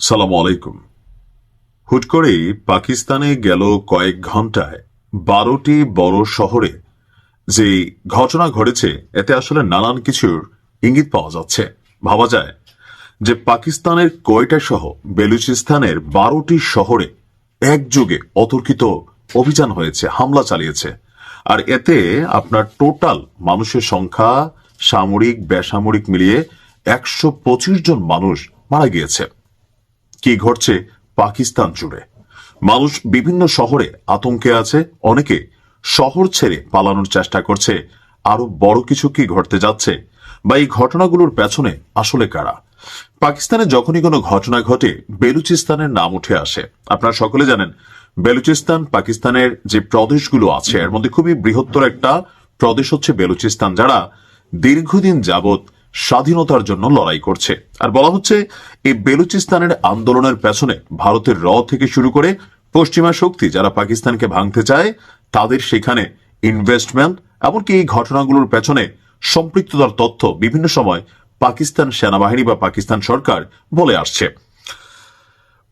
সালাম আলাইকুম। হুট করেই পাকিস্তানে গেল কয়েক ঘন্টায় 12টি বড় শহরে যে ঘটনা ঘটেছে, এতে আসলে নানান কিছুর ইঙ্গিত পাওয়া যাচ্ছে। ভাবা যায় যে পাকিস্তানের কোয়েটা সহ বেলুচিস্তানের 12টি শহরে একযোগে অতর্কিত অভিযান হয়েছে, হামলা চালিয়েছে। আর এতে আপনার টোটাল মানুষের সংখ্যা সামরিক বেসামরিক মিলিয়ে 125 জন মানুষ মারা গিয়েছে। কি ঘটছে পাকিস্তান জুড়ে? মানুষ বিভিন্ন শহরে আতঙ্কে আছে, অনেকে শহর ছেড়ে পালানোর চেষ্টা করছে। আরো বড় কিছু কি ঘটতে যাচ্ছে, বা এই ঘটনাগুলোর পেছনে আসলে কারা? পাকিস্তানে যখনই কোনো ঘটনা ঘটে বেলুচিস্তানের নাম উঠে আসে। আপনারা সকলে জানেন বেলুচিস্তান পাকিস্তানের যে প্রদেশগুলো আছে এর মধ্যে খুবই বৃহত্তর একটা প্রদেশ হচ্ছে বেলুচিস্তান, যারা দীর্ঘদিন যাবৎ স্বাধীনতার জন্য লড়াই করছে। আর বলা হচ্ছে এই বেলুচিস্তানের আন্দোলনের পেছনে ভারতের থেকে শুরু করে পশ্চিমা শক্তি যারা পাকিস্তানকে ভাঙতে চায় তাদের সেখানে ইনভেস্টমেন্ট, এমনকি এই ঘটনাগুলোর পেছনে সম্পৃক্ততার তথ্য বিভিন্ন সময় পাকিস্তান সেনাবাহিনী বা পাকিস্তান সরকার বলে আসছে।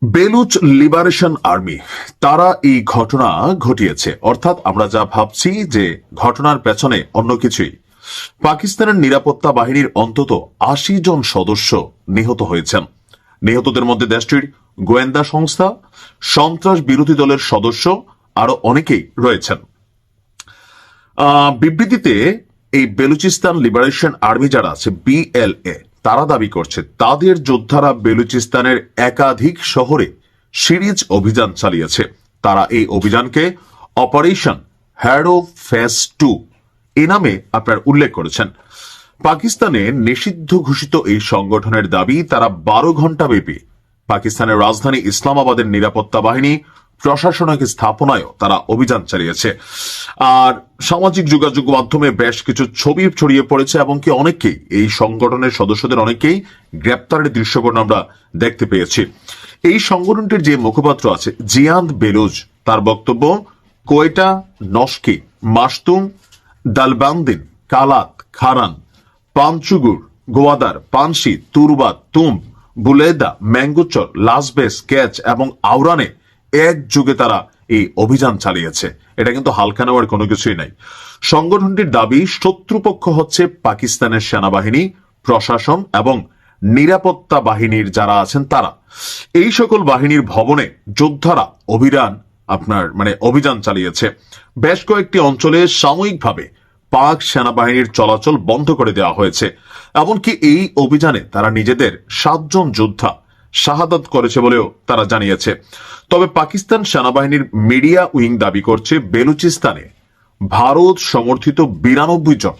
বেলুচ লিবারেশন আর্মি তারা এই ঘটনা ঘটিয়েছে, অর্থাৎ আমরা যা ভাবছি যে ঘটনার পেছনে অন্য কিছুই। পাকিস্তানের নিরাপত্তা বাহিনীর অন্তত 80 জন সদস্য নিহত হয়েছেন। নিহতদের মধ্যে দেশটির গোয়েন্দা সংস্থা, সন্ত্রাস বিরোধী দলের সদস্য আরো অনেকেই রয়েছেন। বিবৃতিতে এই বেলুচিস্তান লিবারেশন আর্মি যারা আছে BLA, তারা দাবি করছে তাদের যোদ্ধারা বেলুচিস্তানের একাধিক শহরে সিরিজ অভিযান চালিয়েছে। তারা এই অভিযানকে অপারেশন হ্যারো ফেস 2 এই নামে আপনার উল্লেখ করেছেন। পাকিস্তানে নিষিদ্ধ ঘোষিত এই সংগঠনের দাবি তারা 12 ঘন্টা ব্যাপী পাকিস্তানের রাজধানী ইসলামাবাদের নিরাপত্তা বাহিনী প্রশাসনিক স্থাপনায়ও তারা অভিযান চালিয়েছে। আর সামাজিক যোগাযোগ মাধ্যমে বেশ কিছু ছবি ছড়িয়ে পড়েছে, এবং কি অনেকেই এই সংগঠনের সদস্যদের অনেকেই গ্রেপ্তারের দৃশ্যপট আমরা দেখতে পেয়েছি। এই সংগঠনটির যে মুখপাত্র আছে জিয়াদ বেলুজ, তার বক্তব্য কোয়েটা, নস্কি, মাসতুম, দালবান্দিন, কালাত, খারান, পাঞ্চুগুর, গোয়াদার, পানশি, তুরবাত, তুম, বুলেদা, ম্যাঙ্গুচর, লাসবেস, কেচ এবং আওরানে একযোগে তারা এই অভিযান চালিয়েছে। এটা কিন্তু হালকা নেওয়ার কোনো কিছুই নাই। সংগঠনটির দাবি শত্রুপক্ষ হচ্ছে পাকিস্তানের সেনাবাহিনী, প্রশাসন এবং নিরাপত্তা বাহিনীর যারা আছেন তারা। এই সকল বাহিনীর ভবনে যোদ্ধারা অভিযান চালিয়েছে। বেশ কয়েকটি অঞ্চলে সাময়িকভাবে পাক সেনাবাহিনীর চলাচল বন্ধ করে দেওয়া হয়েছে। এমনকি এই অভিযানে তারা নিজেদের 7 জন যোদ্ধা শাহাদাত করেছে বলেও তারা জানিয়েছে। তবে পাকিস্তান সেনাবাহিনীর মিডিয়া উইং দাবি করছে বেলুচিস্তানে ভারত সমর্থিত 92 জন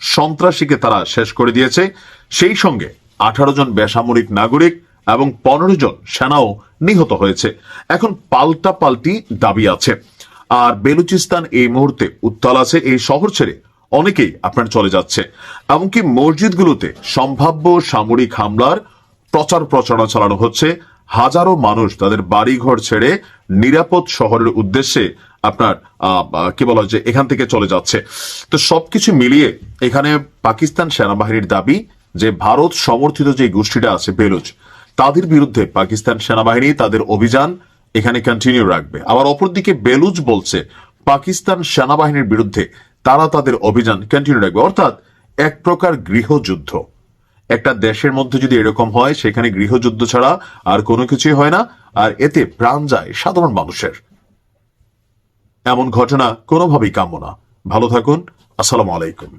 সন্ত্রাসীকে তারা শেষ করে দিয়েছে। সেই সঙ্গে 18 জন বেসামরিক নাগরিক এবং 15 জন সেনাও নিহত হয়েছে। এখন পাল্টাপাল্টি দাবি আছে। আর বেলুচিস্তান এই মুহূর্তে উত্তাল আছে। এই শহর ছেড়ে অনেকেই আপনার চলে যাচ্ছে, এমনকি মসজিদগুলোতে সম্ভাব্য সামরিক হামলার প্রচার প্রচারণা চালানো হচ্ছে। হাজারো মানুষ তাদের বাড়িঘর ছেড়ে নিরাপদ শহরের উদ্দেশ্যে এখান থেকে চলে যাচ্ছে। তো সবকিছু মিলিয়ে এখানে পাকিস্তান সেনাবাহিনীর দাবি যে ভারত সমর্থিত যে গোষ্ঠীটা আছে বেলুচ, তাদের বিরুদ্ধে পাকিস্তান সেনাবাহিনী তাদের অভিযান এখানে কন্টিনিউ রাখবে। আবার অপরদিকে বেলুচ বলছে পাকিস্তান সেনাবাহিনীর বিরুদ্ধে তারা তাদের অভিযান কন্টিনিউ রাখবে। অর্থাৎ এক প্রকার গৃহযুদ্ধ। একটা দেশের মধ্যে যদি এরকম হয়, সেখানে গৃহযুদ্ধ ছাড়া আর কোনো কিছুই হয় না, আর এতে প্রাণ যায় সাধারণ মানুষের। এমন ঘটনা কোনোভাবেই কাম্য না। ভালো থাকুন। আসসালামু আলাইকুম।